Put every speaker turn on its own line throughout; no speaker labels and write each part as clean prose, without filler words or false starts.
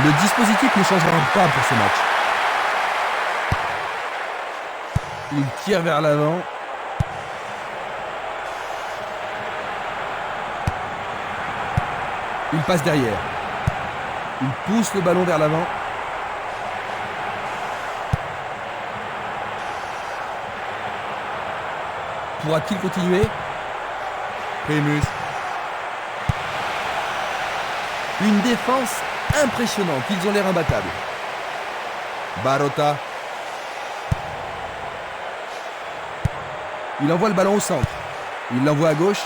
Le dispositif ne changera pas pour ce match. Il tire vers l'avant. Il passe derrière. Il pousse le ballon vers l'avant. Pourra-t-il continuer? Primus. Une défense impressionnante. Ils ont l'air imbattables. Barota. Il envoie le ballon au centre. Il l'envoie à gauche.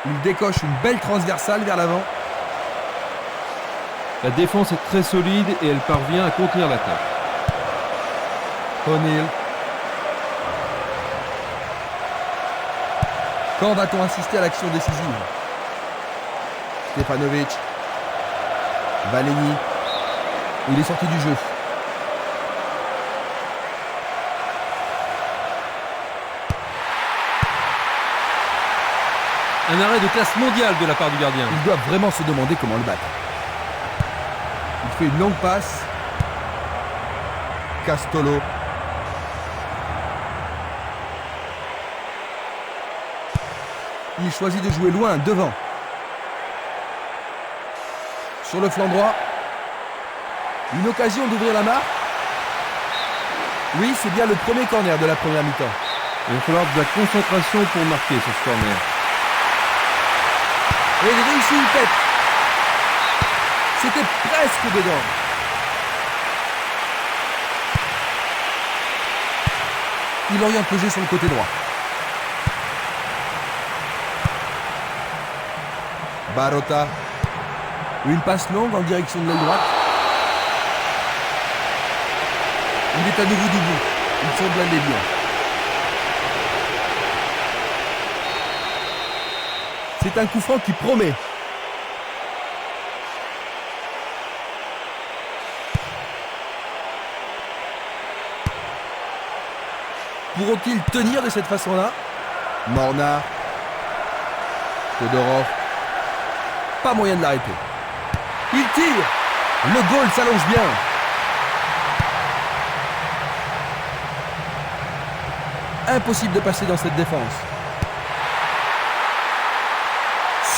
Il décoche une belle transversale vers l'avant.
La défense est très solide et elle parvient à contenir l'attaque.
O'Neal. Quand va-t-on assister à l'action décisive? Stefanovic. Valeni. Il est sorti du jeu.
Un arrêt de classe mondiale de la part du gardien.
Il doit vraiment se demander comment le battre. Il fait une longue passe. Castolo. Il choisit de jouer loin, devant. Sur le flanc droit. Une occasion d'ouvrir la marque. Oui, c'est bien le premier corner de la première mi-temps.
Il va falloir de la concentration pour marquer sur ce corner.
Et il réussit une tête. C'était presque dedans. Il oriente le jeu sur le côté droit. Barota. Une passe longue en direction de l'aile droite. Il est à nouveau debout. Ils sont blindés bien. C'est un coup franc qui promet. Pourront-ils tenir de cette façon-là? Mornar. Todorov. Pas moyen de l'arrêter. Il tire. Le goal s'allonge bien. Impossible de passer dans cette défense.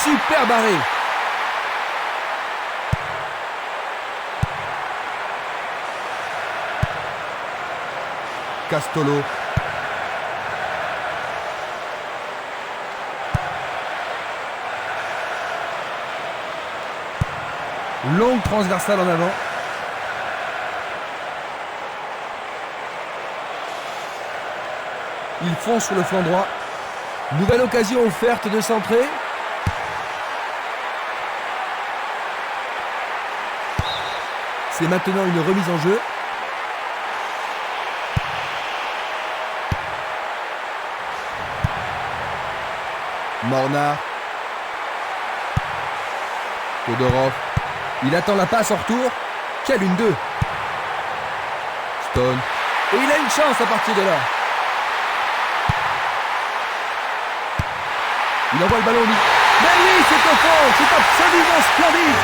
Super barré. Castolo. Longue transversale en avant. Ils fonce sur le flanc droit. Nouvelle occasion offerte de centrer. C'est maintenant une remise en jeu. Mornar. Todorov. Il attend la passe en retour. Quelle une deux. Stone. Et il a une chance à partir de là. Il envoie le ballon au milieu. Mais oui, c'est au fond. C'est absolument splendide.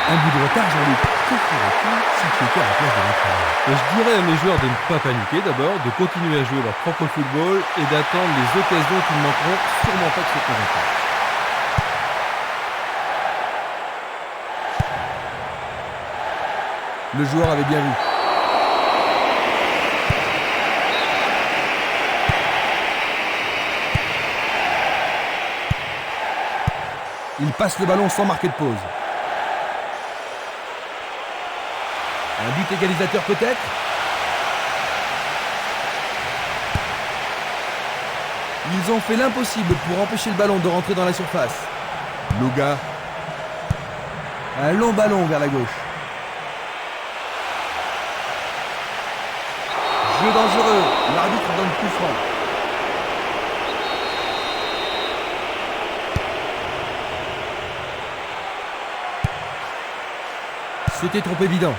Un bout de retard, Jean-Luc. Que ferais-tu si tu étais à la place de l'entraîneur?
Je dirais à mes joueurs de ne pas paniquer d'abord, de continuer à jouer leur propre football et d'attendre les occasions qui ne manqueront sûrement pas de se présenter.
Le joueur avait bien vu. Il passe le ballon sans marquer de pause. Un but égalisateur peut-être. Ils ont fait l'impossible pour empêcher le ballon de rentrer dans la surface. Luga. Un long ballon vers la gauche. Jeu dangereux. L'arbitre donne coup franc. C'était trop évident.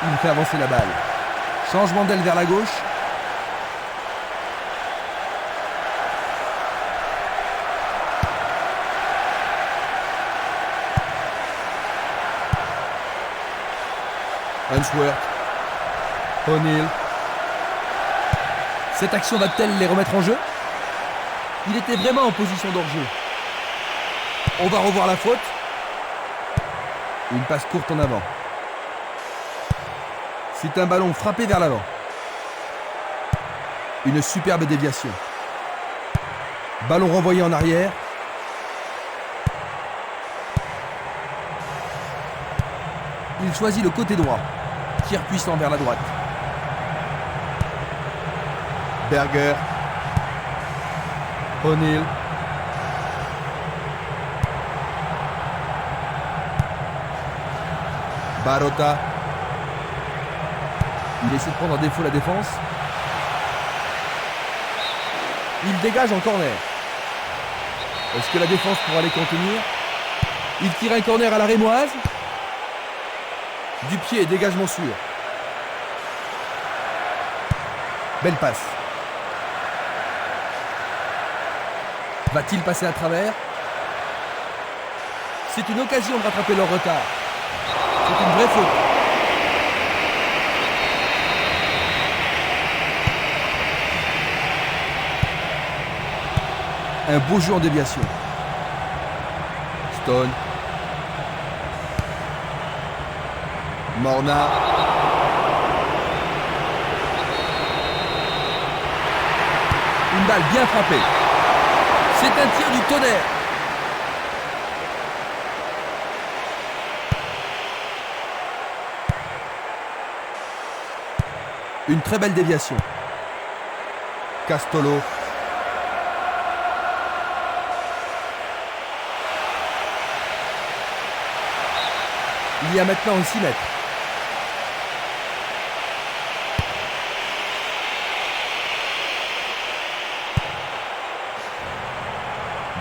Il fait avancer la balle. Changement d'aile vers la gauche. Unsworth. O'Neill. Cette action va-t-elle les remettre en jeu? Il était vraiment en position d'hors-jeu. On va revoir la faute. Une passe courte en avant. C'est un ballon frappé vers l'avant. Une superbe déviation. Ballon renvoyé en arrière. Il choisit le côté droit. Tir puissant vers la droite. Berger. O'Neill. Barota. Il essaie de prendre en défaut la défense. Il dégage en corner. Est-ce que la défense pourra les contenir? Il tire un corner à la rémoise. Du pied, dégagement sûr. Belle passe. Va-t-il passer à travers? C'est une occasion de rattraper leur retard. C'est une vraie faute. Un beau jeu en déviation. Stone. Morna. Une balle bien frappée. C'est un tir du tonnerre. Une très belle déviation. Castolo. Il y a maintenant 6 mètres.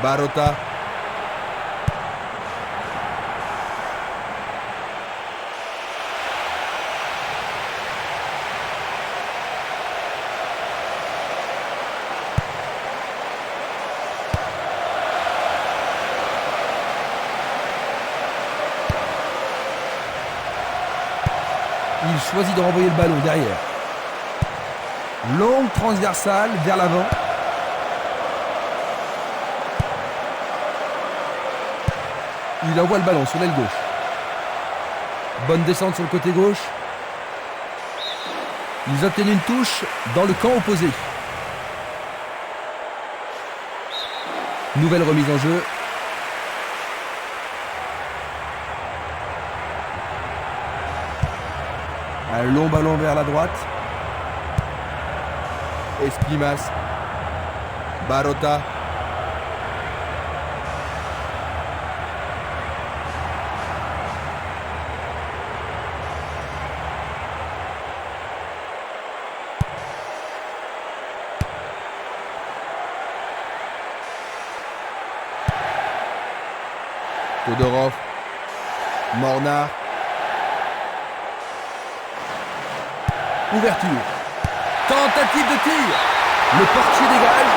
Barota. Il choisit de renvoyer le ballon derrière. Longue transversale vers l'avant. Il envoie le ballon sur l'aile gauche. Bonne descente sur le côté gauche. Ils obtiennent une touche dans le camp opposé. Nouvelle remise en jeu. Un long ballon vers la droite. Esquimas. Barota. Todorov. Morna. Ouverture. Tentative de tir. Le portier dégage.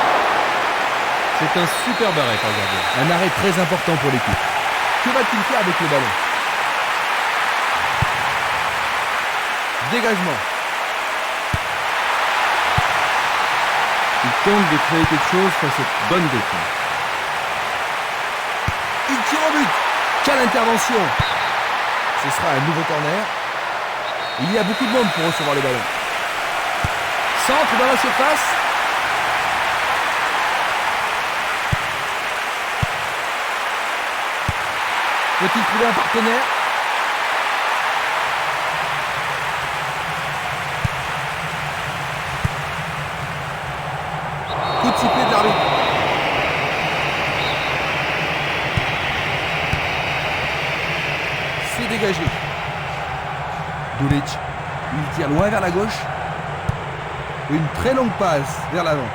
C'est un super arrêt par le gardien.
Un arrêt très important pour l'équipe. Que va-t-il faire avec le ballon? Dégagement.
Il tente de créer quelque chose face à cette bonne défense.
Il tire au but. Quelle intervention. Ce sera un nouveau corner. Il y a beaucoup de monde pour recevoir le ballon. Centre dans la surface. Peut-il trouver un partenaire? Coup de sifflet de l'arbitre. C'est dégagé. Dulic. Il tire loin vers la gauche. Une très longue passe vers l'avant.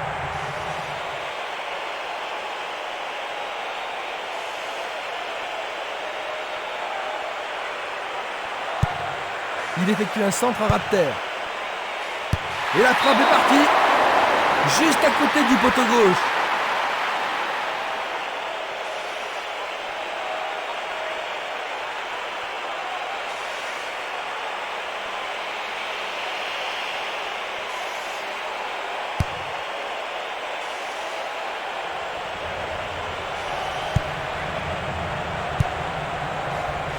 Il effectue un centre à ras de terre. Et la frappe est partie. Juste à côté du poteau gauche.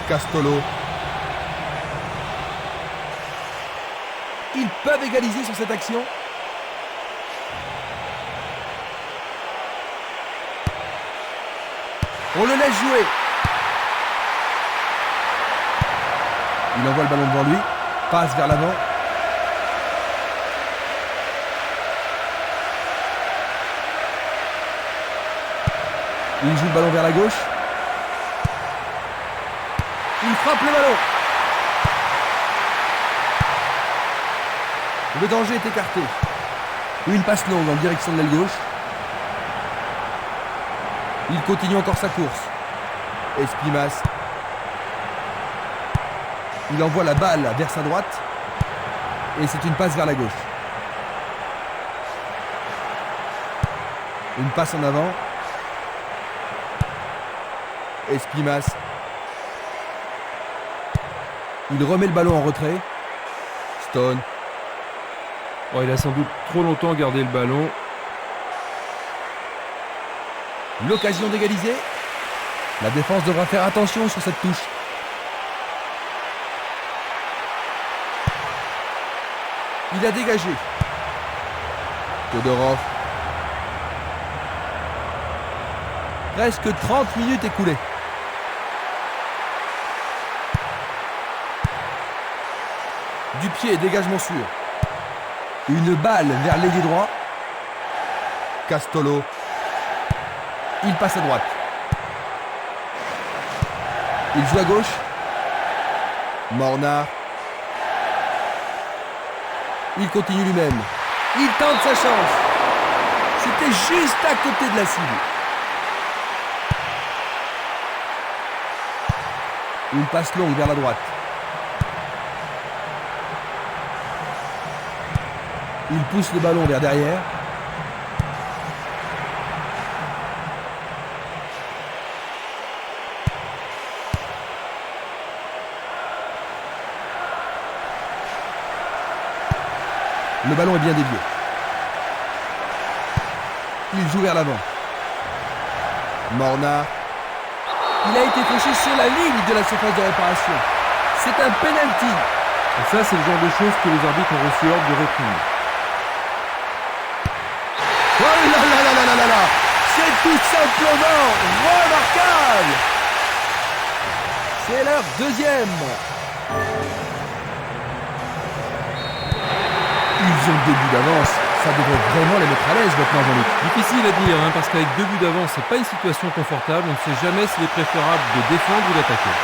Castolo. Ils peuvent égaliser sur cette action. On le laisse jouer. Il envoie le ballon devant lui. Passe vers l'avant. Il joue le ballon vers la gauche. Il frappe le ballon. Le danger est écarté. Une passe longue en direction de l'aile gauche. Il continue encore sa course. Espimas. Il envoie la balle vers sa droite. Et c'est une passe vers la gauche. Une passe en avant. Espimas. Il remet le ballon en retrait. Stone.
Oh, il a sans doute trop longtemps gardé le ballon.
L'occasion d'égaliser. La défense devra faire attention sur cette touche. Il a dégagé. Todorov. Presque 30 minutes écoulées. Du pied, dégagement sûr. Une balle vers l'ailier droit. Castolo. Il passe à droite. Il joue à gauche. Mornar. Il continue lui-même. Il tente sa chance. C'était juste à côté de la cible. Une passe longue vers la droite. Il pousse le ballon vers derrière. Le ballon est bien dévié. Il joue vers l'avant. Mornar. Il a été fauché sur la ligne de la surface de réparation. C'est un penalty.
Et ça, c'est le genre de choses que les arbitres ont reçu ordre de réprimer.
Oh là là là là là là là! C'est tout simplement remarquable! C'est leur deuxième. Ils ont 2 buts d'avance. Ça devrait vraiment les mettre à l'aise maintenant, Jean-Luc.
Difficile à dire, parce qu'avec 2 buts d'avance, c'est pas une situation confortable. On ne sait jamais s'il est préférable de défendre ou d'attaquer.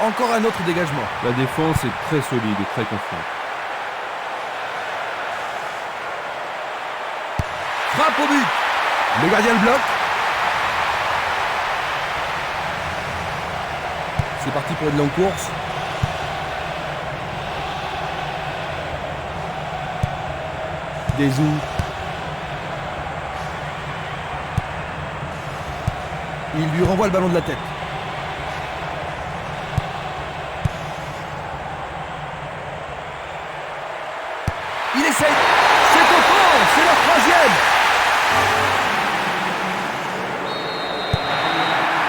Encore un autre dégagement.
La défense est très solide et très confiante.
Frappe au but. Le gardien le bloque. C'est parti pour une longue course. Desou. Il lui renvoie le ballon de la tête. Il essaye. C'est au fond. C'est leur troisième.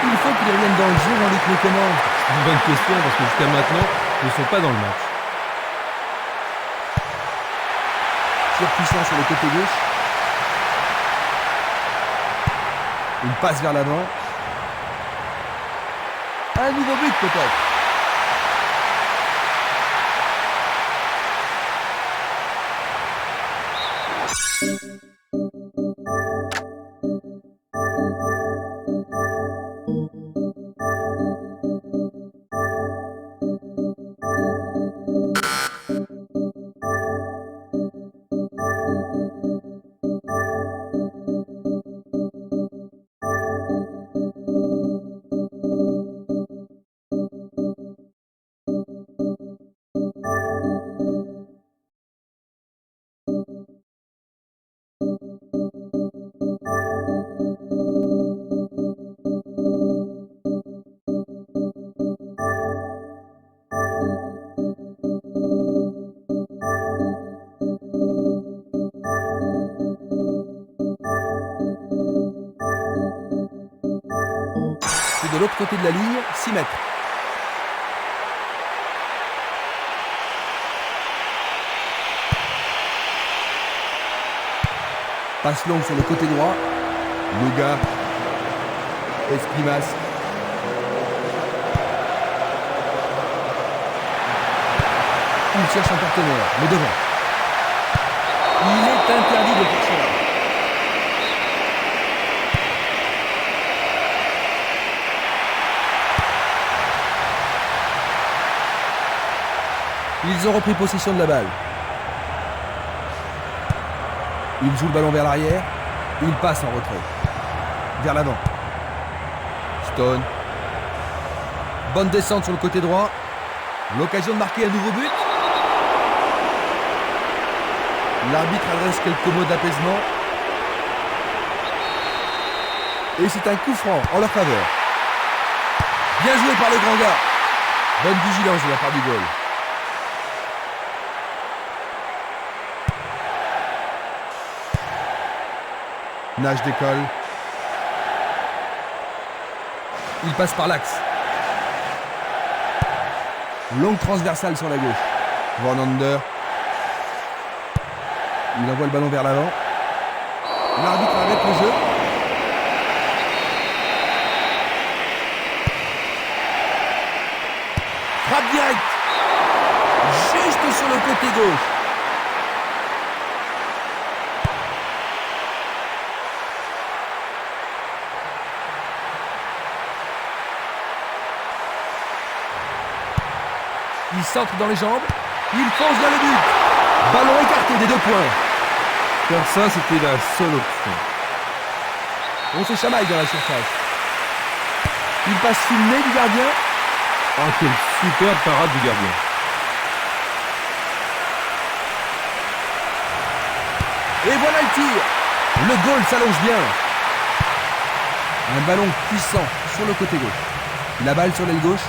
Il faut qu'il revienne dans le jeu, Jean-Luc, mais comment?
C'est une bonne question parce que jusqu'à maintenant, ils ne sont pas dans le match.
Puissant sur le côté gauche. Une passe vers l'avant. Un nouveau but peut-être. de l'autre côté de la ligne, 6 mètres. Passe longue sur le côté droit. Loga. Esprimas. Il cherche un partenaire, mais devant. Il est interdit de faire cela. Ils ont repris possession de la balle. Il joue le ballon vers l'arrière. Il passe en retrait. Vers l'avant. Stone. Bonne descente sur le côté droit. L'occasion de marquer un nouveau but. L'arbitre adresse quelques mots d'apaisement. Et c'est un coup franc en leur faveur. Bien joué par le grand gars. Bonne vigilance de la part du goal. Nage décolle. Il passe par l'axe. Longue transversale sur la gauche. Van Ander. Il envoie le ballon vers l'avant. L'arbitre arrête le jeu. Frappe directe. Juste sur le côté gauche. Il centre dans les jambes. Il fonce vers le but. Ballon écarté des 2 points.
Faire ça, c'était la seule option.
On se chamaille dans la surface. Il passe sous le nez du gardien.
Ah, quelle superbe parade du gardien.
Et voilà le tir. Le goal s'allonge bien. Un ballon puissant sur le côté gauche. La balle sur l'aile gauche.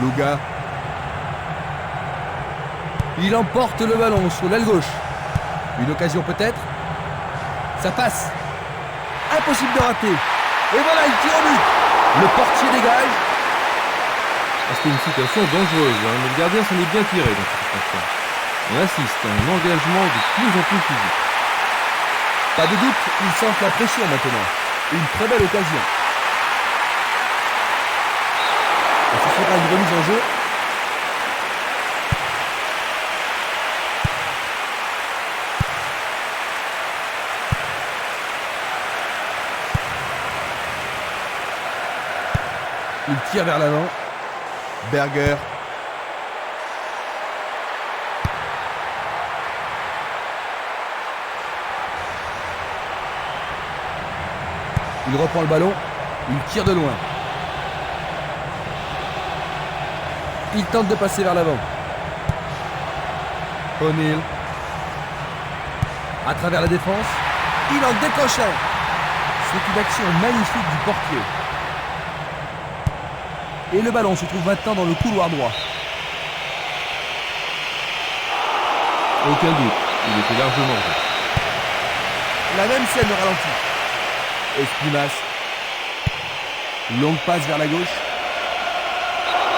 Luga. Il emporte le ballon sur l'aile gauche. Une occasion peut-être. Ça passe. Impossible de rater. Et voilà, il tire au but. Le portier dégage.
C'était une situation dangereuse, hein, mais le gardien s'en est bien tiré dans cette situation. On assiste à un engagement de plus en plus physique.
Pas de doute, il sent la pression maintenant. Une très belle occasion. Et ce sera une remise en jeu. Il tire vers l'avant. Berger. Il reprend le ballon. Il tire de loin. Il tente de passer vers l'avant. O'Neill. À travers la défense. Il en décroche un. C'est une action magnifique du portier. Et le ballon se trouve maintenant dans le couloir droit.
Aucun doute, il était largement vrai.
La même scène au ralenti. Esprimas. Longue passe vers la gauche.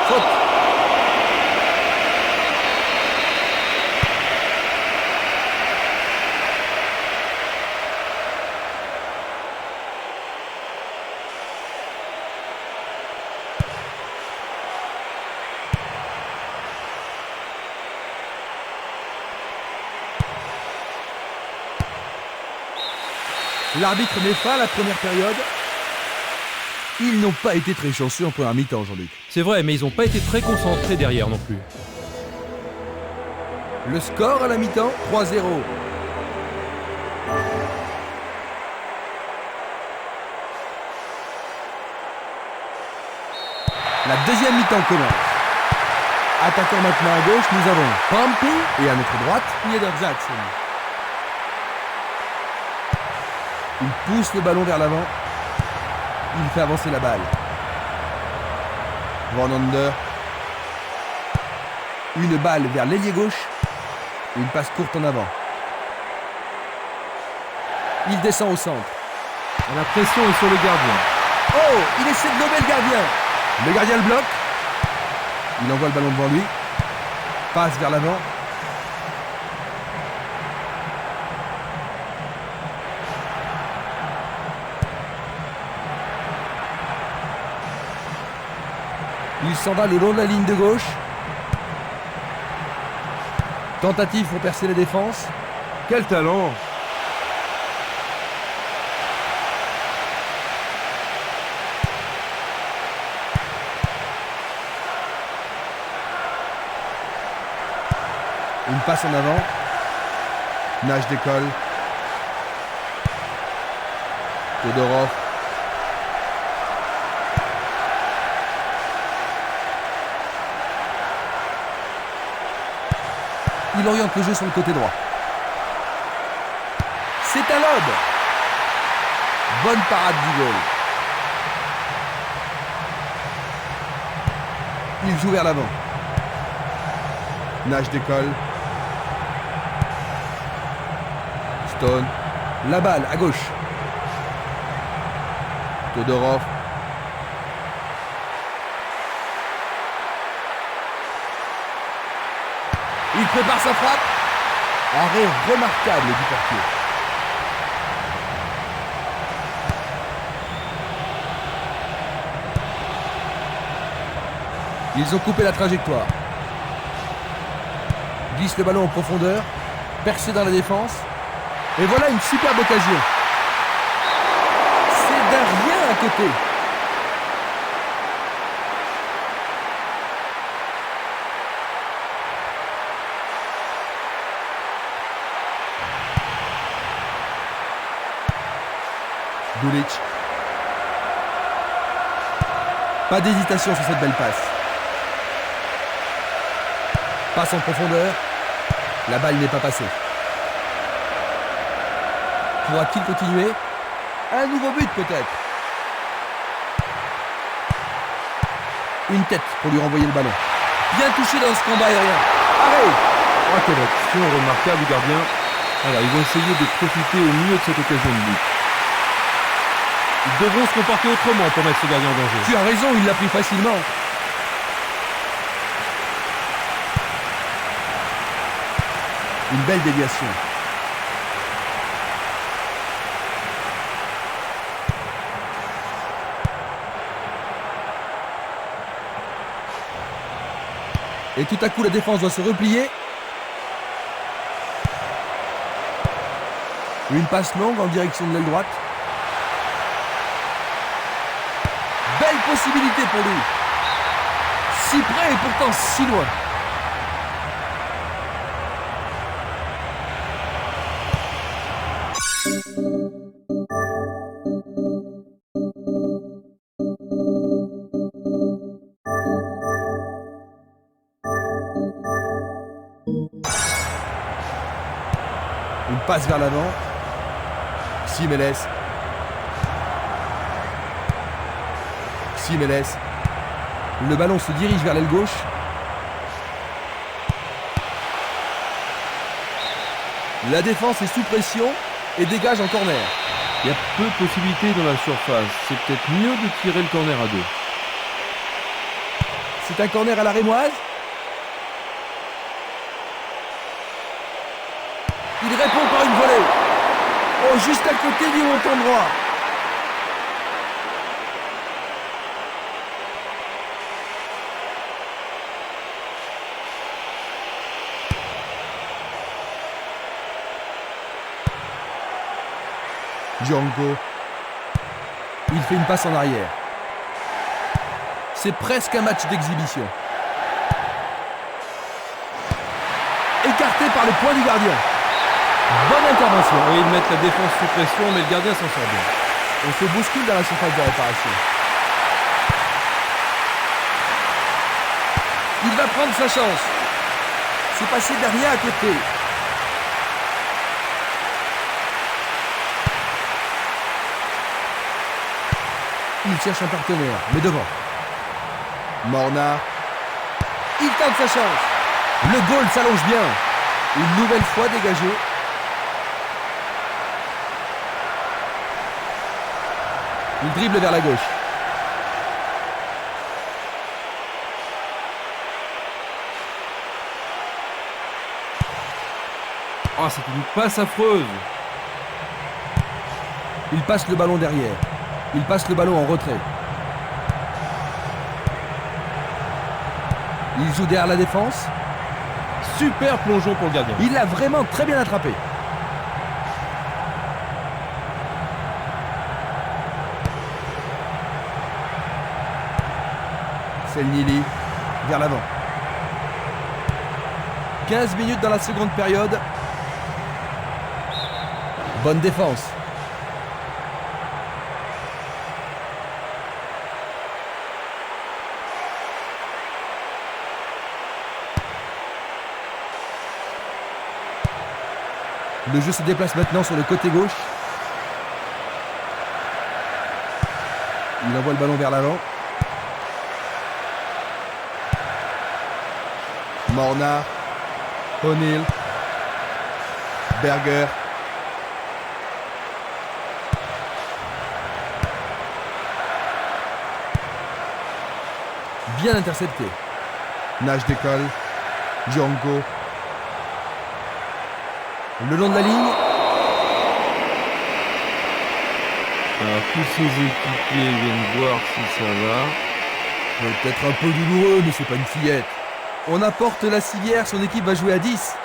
Faute. L'arbitre met fin à la première période. Ils n'ont pas été très chanceux en première mi-temps, Jean-Luc.
C'est vrai, mais ils n'ont pas été très concentrés derrière non plus.
Le score à la mi-temps, 3-0. La deuxième mi-temps commence. Attaquant maintenant à gauche, nous avons Pampi et à notre droite, Niedersachsen. Il pousse le ballon vers l'avant. Il fait avancer la balle. Van Ander. Une balle vers l'ailier gauche. Une passe courte en avant. Il descend au centre.
La pression est sur le gardien.
Oh, il essaie de gommer le gardien. Le gardien le bloque. Il envoie le ballon devant lui. Passe vers l'avant. Il s'en va le long de la ligne de gauche. Tentative pour percer la défense.
Quel talent!
Une passe en avant. Nage décolle. Todorov. Il oriente le jeu sur le côté droit. C'est un lob. Bonne parade du goal. Il joue vers l'avant. Nage décolle. Stone. La balle à gauche. Todorov. Il prépare sa frappe. Arrêt remarquable du portier. Ils ont coupé la trajectoire. Glisse le ballon en profondeur. Percé dans la défense. Et voilà une superbe occasion. C'est d'un rien à côté. Gulic. Pas d'hésitation sur cette belle passe. Passe en profondeur. La balle n'est pas passée. Pourra-t-il continuer? Un nouveau but peut-être. Une tête pour lui renvoyer le ballon. Bien touché dans ce combat aérien. Arrêt!
Oh, quelle action remarquable du gardien. Alors, ils vont essayer de profiter au mieux de cette occasion de but. Ils devront se comporter autrement pour mettre ce gardien en danger.
Tu as raison, il l'a pris facilement. Une belle déviation. Et tout à coup, la défense doit se replier. Une passe longue en direction de l'aile droite. Belle possibilité pour lui. Si près et pourtant si loin. Une passe vers l'avant. Simeles. Le ballon se dirige vers l'aile gauche. La défense est sous pression et dégage en corner.
Il y a peu de possibilités dans la surface. C'est peut-être mieux de tirer le corner à deux.
C'est un corner à la rémoise. Il répond par une volée. Oh, juste à côté du montant droit. Django. Il fait une passe en arrière. C'est presque un match d'exhibition. Écarté par le poing du gardien. Bonne intervention.
Oui, ils mettent la défense sous pression, mais le gardien s'en sort bien.
On se bouscule dans la surface de réparation. Il va prendre sa chance. C'est passé derrière à côté. Il cherche un partenaire, mais devant. Morna. Il tente sa chance. Le goal s'allonge bien. Une nouvelle fois dégagé. Il dribble vers la gauche.
Oh, c'est une passe affreuse.
Il passe le ballon derrière. Il passe le ballon en retrait. Il joue derrière la défense.
Super plongeon pour le gardien.
Il l'a vraiment très bien attrapé. Selnili vers l'avant. 15 minutes dans la seconde période. Bonne défense. Le jeu se déplace maintenant sur le côté gauche. Il envoie le ballon vers l'avant. Morna, O'Neill, Berger. Bien intercepté. Nage décolle. Django. Le long de la ligne.
Alors, tous ses équipiers viennent voir si ça va.
Peut-être un peu douloureux, mais c'est pas une fillette. On apporte la civière, son équipe va jouer à 10.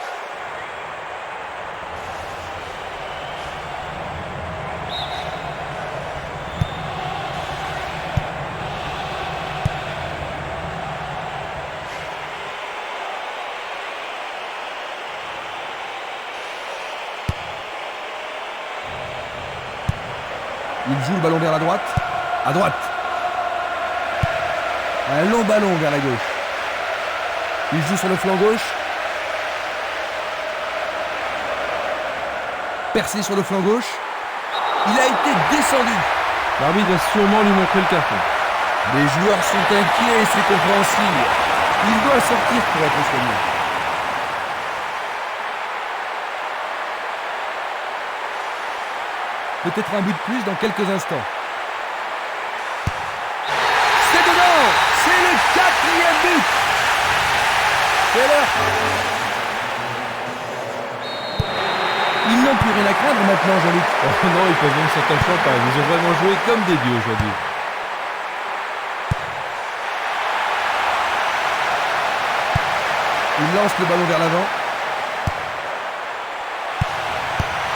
Il joue le ballon vers la droite. À droite. Un long ballon vers la gauche. Il joue sur le flanc gauche. Percé sur le flanc gauche. Il a été descendu.
L'arbitre va sûrement lui montrer le carton.
Les joueurs sont inquiets et c'est compréhensible. Il doit sortir pour être soigné. Peut-être un but de plus dans quelques instants. C'est dedans. C'est le 4e but. C'est l'heure. Ils n'ont plus rien à craindre maintenant, Jean-Luc.
Oh non, ils peuvent même sortir le champagne. Ils ont vraiment joué comme des dieux aujourd'hui.
Il lance le ballon vers l'avant.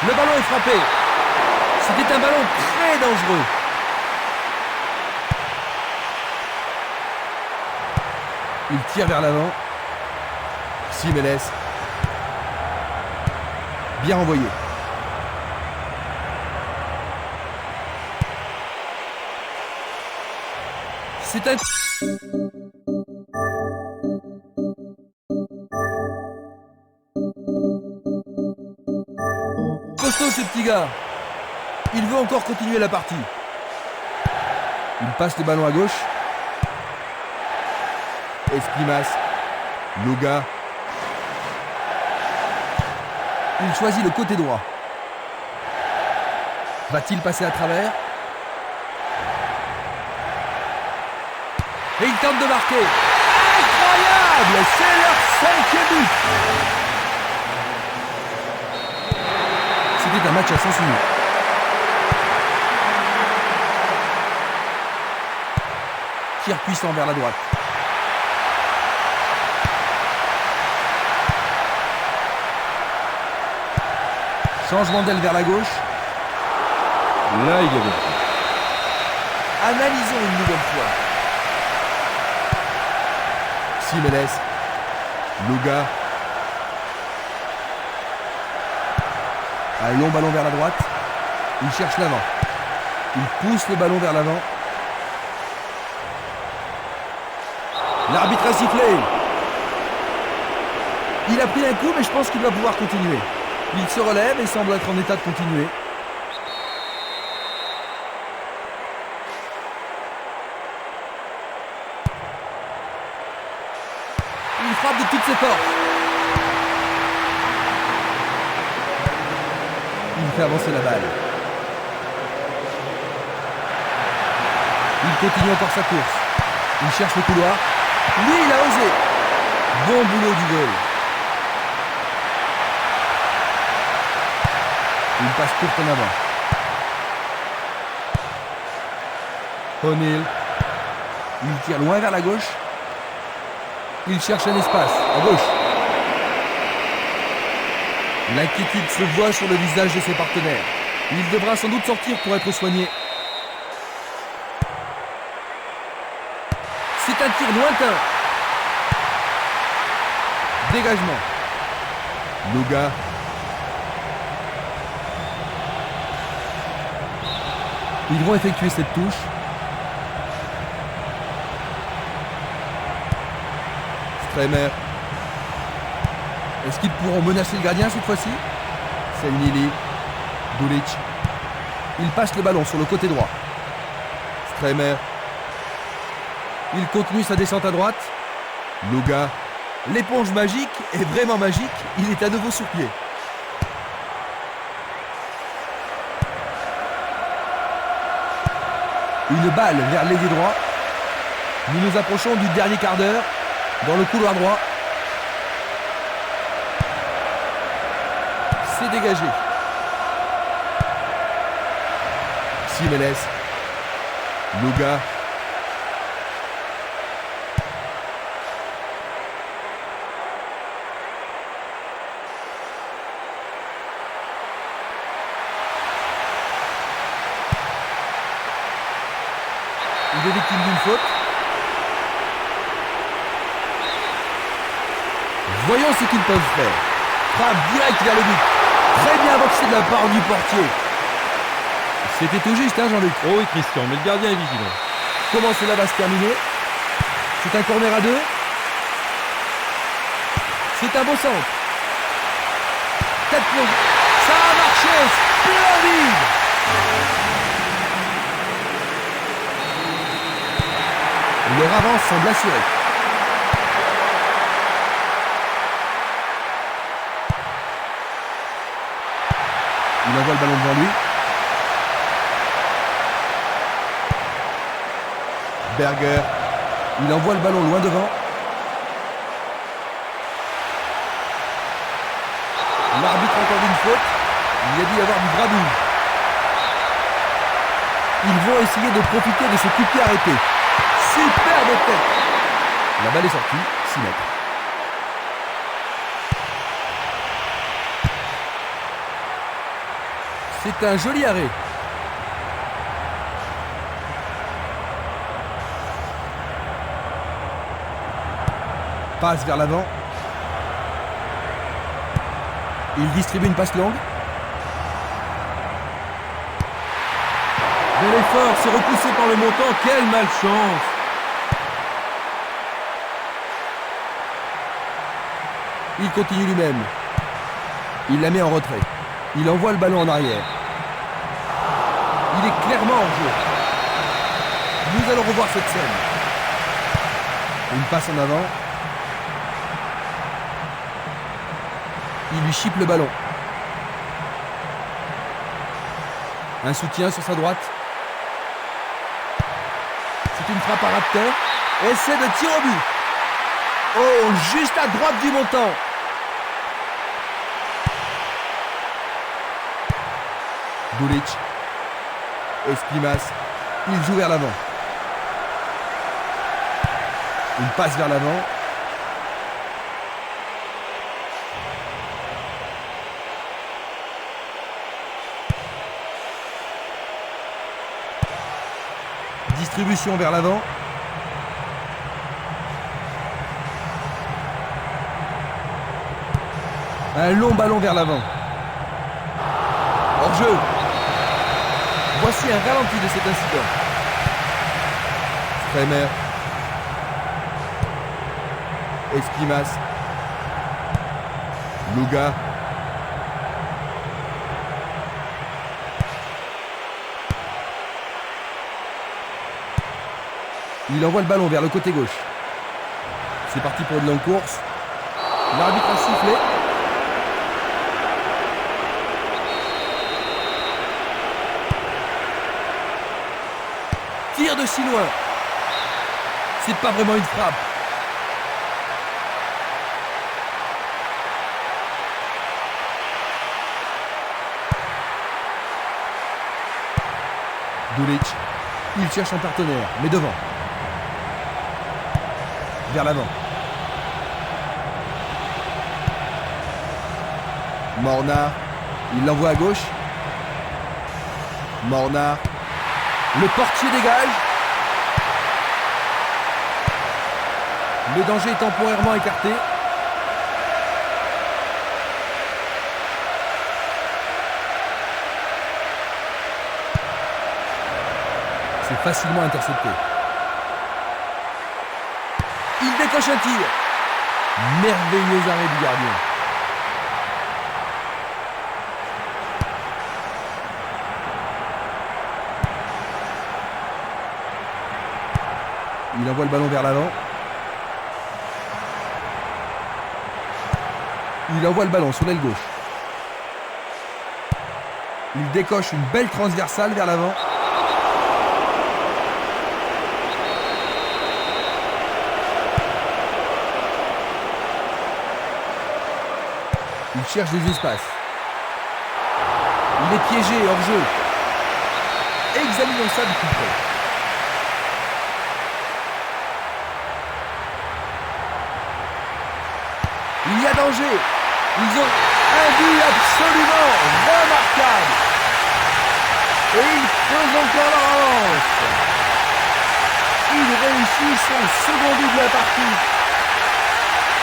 Le ballon est frappé. C'était un ballon très dangereux. Il tire vers l'avant. Simeles. Bien envoyé. C'est un... Costaud ce petit gars. Il veut encore continuer la partie. Il passe le ballon à gauche. Esquimas. Luga. Il choisit le côté droit. Va-t-il passer à travers? Et il tente de marquer. Incroyable! C'est leur 5e but. C'était un match à sens unique. Tir puissant vers la droite. Changement d'aile vers la gauche.
Là, il est bon.
Analysons une nouvelle fois. Simeles. Luga. Un long ballon vers la droite. Il cherche l'avant. Il pousse le ballon vers l'avant. L'arbitre a sifflé. Il a pris un coup, mais je pense qu'il va pouvoir continuer. Il se relève et semble être en état de continuer. Il frappe de toutes ses forces. Il fait avancer la balle. Il continue encore sa course. Il cherche le couloir. Lui, il a osé. Bon boulot du goal. Une passe courte en avant. O'Neal. Il tire loin vers la gauche. Il cherche un espace à gauche. L'inquiétude se voit sur le visage de ses partenaires. Il devra sans doute sortir pour être soigné. C'est un tir lointain. Dégagement. Luga. Ils vont effectuer cette touche. Stremer. Est-ce qu'ils pourront menacer le gardien cette fois-ci? Selnili. Dulic. Il passe le ballon sur le côté droit. Stremer. Il continue sa descente à droite. Luga. L'éponge magique est vraiment magique. Il est à nouveau sur pied. Une balle vers l'ailier droit. Nous nous approchons du dernier quart d'heure. Dans le couloir droit. C'est dégagé. Simenes. Luga. Il est victime d'une faute. Voyons ce qu'ils peuvent faire. Frappe direct vers le but. Très bien boxé de la part du portier. C'était tout juste, hein, Jean-Luc?
Oh oui, Christian, mais le gardien est vigilant.
Comment cela va se terminer? C'est un corner à 2. C'est un beau centre. 4 points. Ça a marché. Splendide. Leur avance semble assurée. Il envoie le ballon devant lui. Berger. Il envoie le ballon loin devant. L'arbitre encore d'une faute. Il a dû y avoir du bradouille. Ils vont essayer de profiter de ce coup de pied arrêté. Superbe tête. La balle est sortie. 6 mètres. C'est un joli arrêt. Passe vers l'avant. Il distribue une passe longue.
Bel effort, c'est repoussé par le montant. Quelle malchance.
Il continue lui-même. Il la met en retrait. Il envoie le ballon en arrière. Il est clairement hors jeu. Nous allons revoir cette scène. Une passe en avant. Il lui chipe le ballon. Un soutien sur sa droite. C'est une frappe à Raptor. Essai de tir au but. Oh, juste à droite du montant. Dulic. Espimas. Il joue vers l'avant. Une passe vers l'avant. Distribution vers l'avant. Un long ballon vers l'avant. Hors jeu. Voici un ralenti de cet incident. Stremer. Espimas. Luga. Il envoie le ballon vers le côté gauche. C'est parti pour une longue course. L'arbitre a sifflé. tire de si loin. C'est pas vraiment une frappe. Dulic, il cherche un partenaire, mais devant. Vers l'avant. Mornar, il l'envoie à gauche. Mornar, le portier dégage. Le danger est temporairement écarté. C'est facilement intercepté. Il décoche un tir. Merveilleux arrêt du gardien. Il envoie le ballon vers l'avant. Il envoie le ballon sur l'aile gauche. Il décoche une belle transversale vers l'avant. Il cherche des espaces. Il est piégé hors jeu. Examinons ça de plus près. Il y a danger. Ils ont un but absolument remarquable. Et ils creusent encore leur avance. Il réussit son second but de la partie.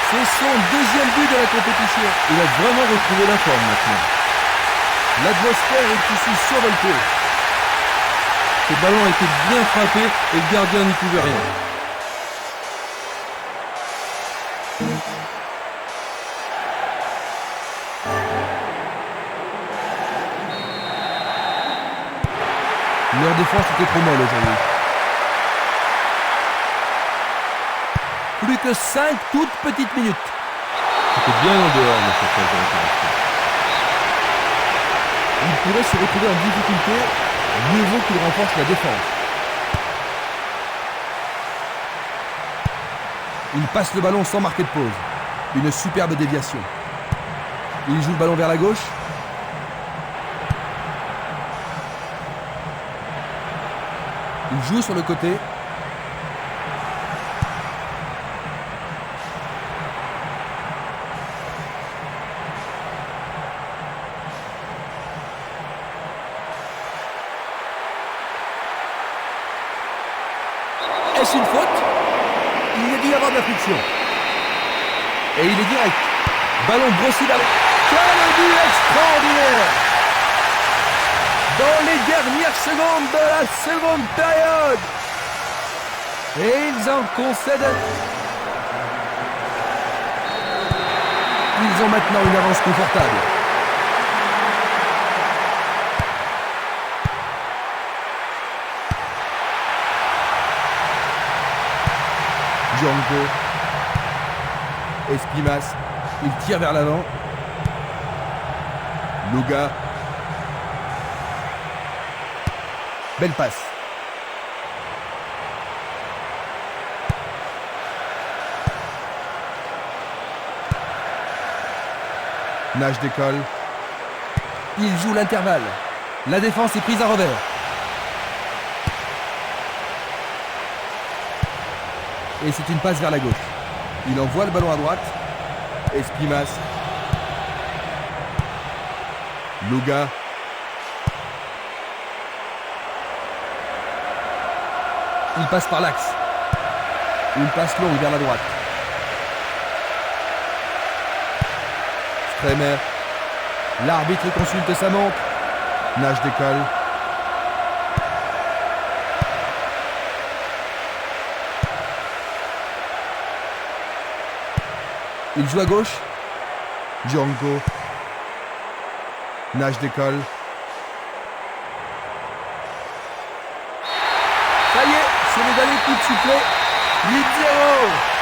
C'est son deuxième but de la compétition.
Il a vraiment retrouvé la forme maintenant.
L'atmosphère est ici survoltée.
Ce ballon a été bien frappé et le gardien n'y pouvait rien.
Leur défense était trop molle aujourd'hui. Plus que 5 toutes petites minutes.
C'était bien en dehors de cette phase de réparation.
Il pourrait se retrouver en difficulté, mieux vaut qu'il renforce la défense. Il passe le ballon sans marquer de pause. Une superbe déviation. Il joue le ballon vers la gauche. Il joue sur le côté. Est-ce une faute? Il y a dû y avoir de la friction. Et il est direct. Ballon brossé vers les... Quel but extraordinaire! Dans les dernières secondes de la seconde période. Et ils en concèdent. Ils ont maintenant une avance confortable. Django. Espimas. Il tire vers l'avant. Luga. Belle passe. Nage décolle. Il joue l'intervalle. La défense est prise à revers. Et c'est une passe vers la gauche. Il envoie le ballon à droite. Espimas. Luga. Il passe par l'axe. Une passe longue vers la droite. Stremer. L'arbitre consulte sa montre. Nage décolle. Il joue à gauche. Django. Nage décolle. Ça y est, c'est le dernier coup de sifflet. 8-0.